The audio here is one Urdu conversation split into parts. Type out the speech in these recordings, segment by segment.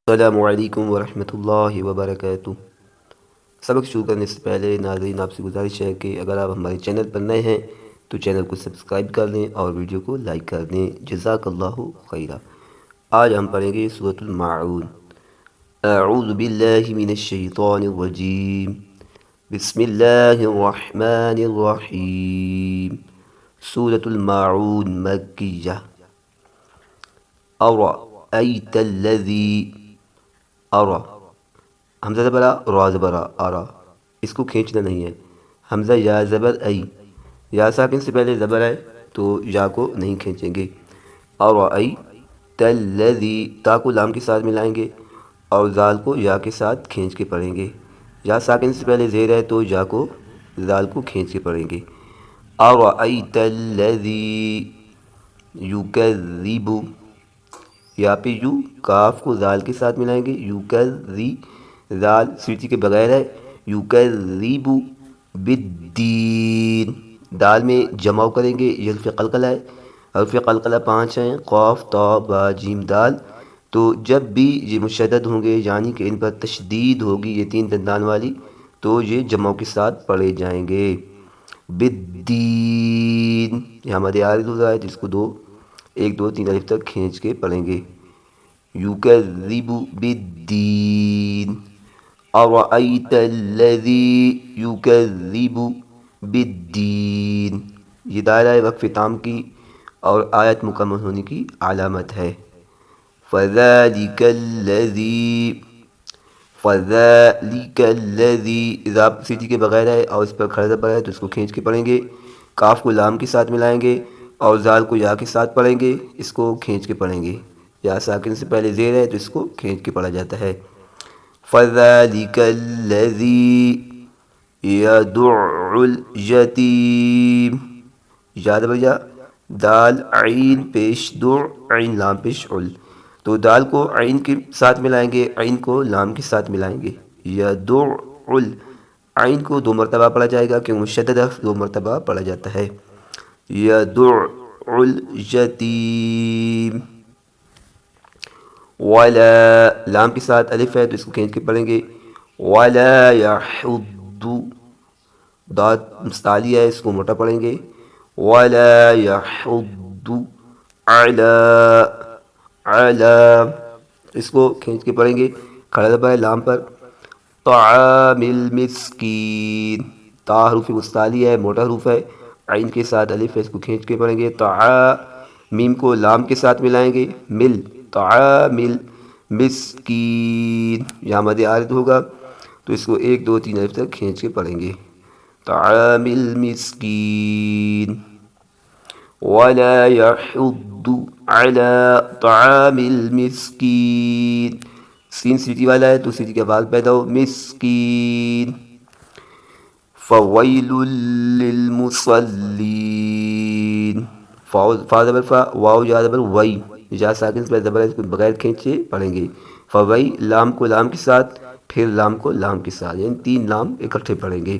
السلام علیکم ورحمۃ اللہ وبرکاتہ۔ سبق شروع کرنے سے پہلے ناظرین آپ سے گزارش ہے کہ اگر آپ ہمارے چینل پر نئے ہیں تو چینل کو سبسکرائب کر دیں اور ویڈیو کو لائک کر دیں، جزاک اللہ خیرہ۔ آج ہم پڑھیں گے سورۃ الماعون۔ اعوذ باللہ من الشیطان الرجیم، بسم اللہ الرحمن الرحیم۔ سورۃ الماعون مکیہ۔ ارأیت الذی، ارا حمزہ زبر را زبر ارا، اس کو کھینچنا نہیں ہے۔ حمزہ یا زبر ای، یا ساکن سے پہلے زبر ہے تو یا کو نہیں کھینچیں گے۔ ارأیت الذی، تا کو لام کے ساتھ ملائیں گے اور زال کو یا کے ساتھ کھینچ کے پڑھیں گے۔ یا ساکن سے پہلے زیر ہے تو یا کو زال کو کھینچ کے پڑھیں گے۔ ارأیت الذی یکذب، یہاں پہ یو کاف کو زال کے ساتھ ملائیں گے، یوکذی، زال سیٹی کے بغیر ہے، یوکذب بالدین، دال میں جمع کریں گے، یہ حرف قلقلہ ہے، حرف قلقلہ 5 ہیں، قاف تا با جیم دال، تو جب بھی یہ مشدد ہوں گے یعنی کہ ان پر تشدید ہوگی یہ 3 دندان والی تو یہ جمع کے ساتھ پڑھے جائیں گے۔ بالدین، یہاں مد عارض ہو رہا ہے جس کو 1 2 3 الف تک کھینچ کے پڑھیں گے۔ یکذب بالدین، ارأیت الذی یکذب بالدین، یہ دائرہ وقف تام کی اور آیت مکمل ہونے کی علامت ہے۔ فذلک الذی، فذلک الذی، اذا سیٹی کے بغیر ہے اور اس پر کھڑا زبر ہے تو اس کو کھینچ کے پڑھیں گے، کاف کو لام کے ساتھ ملائیں گے اور زال کو یا کے ساتھ پڑھیں گے، اس کو کھینچ کے پڑھیں گے۔ یا ساکن سے پہلے زیر ہے تو اس کو کھینچ کے پڑھا جاتا ہے۔ فذلک الذی یدع الیتیم، یا زبر یا، دال عین پیش دع، عین لام پیش عل، تو دال کو عین کے ساتھ ملائیں گے، عین کو لام کے ساتھ ملائیں گے۔ یدع ال، عین کو 2 مرتبہ پڑھا جائے گا کیونکہ مشدد حرف 2 مرتبہ پڑھا جاتا ہے۔ یدع الیتیم، ولا، لام کے ساتھ الف ہے تو اس کو کھینچ کے پڑھیں گے۔ ولا یحض، داد مستعلی ہے اس کو موٹا پڑھیں گے۔ ولا یحض علی، علی، اس کو کھینچ کے پڑھیں گے، کھڑا زبر ہے لام پر۔ طعام المسکین، تا حروف مستعلی ہے موٹا حروف ہے، عین کے ساتھ الف ہے اس کو کھینچ کے پڑھیں گے۔ میم کو لام کے ساتھ ملائیں گے، مل، طعام المسکین، یہاں مد عارض ہوگا تو اس کو 1 2 3 الف تک کھینچ کے پڑھیں گے۔ طعام المسکین، ولا یحض علی طعام المسکین، سین سیٹی والا ہے تو سیٹی کے بعد پیدا ہو، مسکین۔ فویل للمصلین، فا زبر فا، واو یا زبر وئی، یا ساکن سے زبر ہے اس کو بغیر کھینچے پڑھیں گے۔ فوئی، لام کو لام کے ساتھ پھر لام کو لام کے ساتھ، یعنی 3 لام اکٹھے پڑھیں گے۔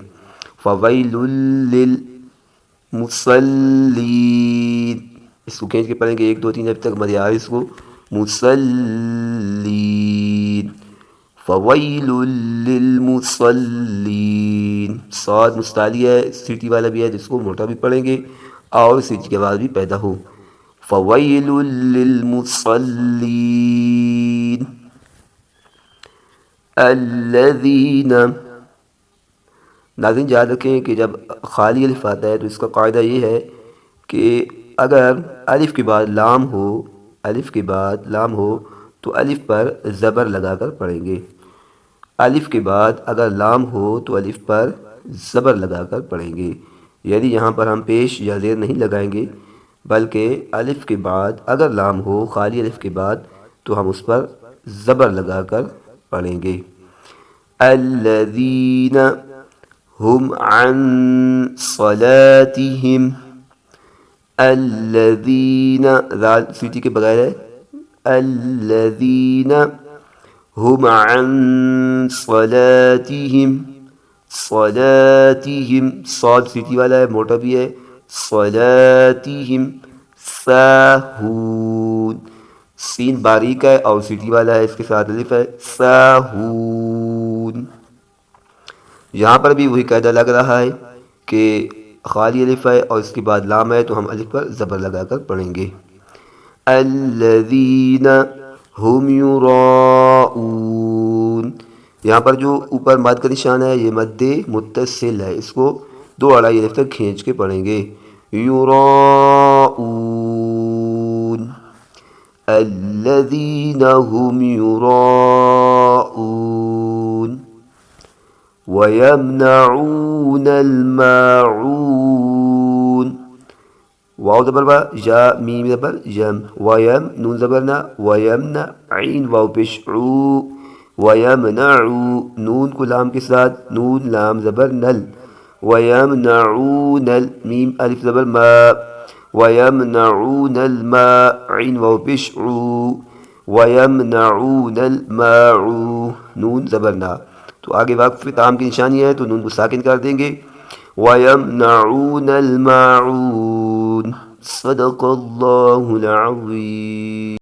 فویل للمصلین، اس کو کھینچ کے پڑھیں گے 1 2 3 جب تک مد عارض کو، مصلین۔ فویل للمصلین، صاد مستعلی ہے سیٹی والا بھی ہے جس کو موٹا بھی پڑھیں گے اور سیٹی کے بعد بھی پیدا ہو۔ فویل للمصلین الذین، ناظرین یاد رکھیں کہ جب خالی الف آتا ہے تو اس کا قاعدہ یہ ہے کہ اگر الف کے بعد لام ہو، الف کے بعد لام ہو تو الف پر زبر لگا کر پڑھیں گے، الف کے بعد اگر لام ہو تو الف پر زبر لگا کر پڑھیں گے، یعنی یہاں پر ہم پیش یا زیر نہیں لگائیں گے بلکہ الف کے بعد اگر لام ہو خالی الف کے بعد تو ہم اس پر زبر لگا کر پڑھیں گے۔ الذین ہم عن صلاتہم، الذین، ذال سیٹی کے بغیر ہے، الذین ہم عن صلاتہم، صلاتہم، صاد سیٹی والا ہے موٹا بھی ہے، صلاتہم ساہون، سین باریک ہے اور سیٹی والا ہے، اس کے ساتھ الف ہے، ساہون۔ یہاں پر بھی وہی قاعدہ لگ رہا ہے کہ خالی الف ہے اور اس کے بعد لام ہے تو ہم الف پر زبر لگا کر پڑھیں گے۔ الذین ہم یراؤون، یہاں پر جو اوپر مد کا نشان ہے یہ مد متصل ہے، اس کو دو اڑائی الف تک کھینچ کے پڑھیں گے۔ یراؤون، الذین ہم یراؤون، وَيَمْنَعُونَ الْمَاعُونَ، واو زبر با، یا میم زبر یم، ویم نون زبر نا، ویمنع عین واو پیش عو، ویمنعو نون کو لام کے ساتھ، نون لام زبر نل، ویمنعون میم الف زبر ما، ویمنعون الماء عین واو پیش عو، ویمنعون الماعو نون زبر نا۔ تو آگے وقف تام کی نشانی ہے تو نون کو ساکن کر دیں گے۔ وَيَمْنَعُونَ الْمَاعُونَ، صدق اللہ العظیم۔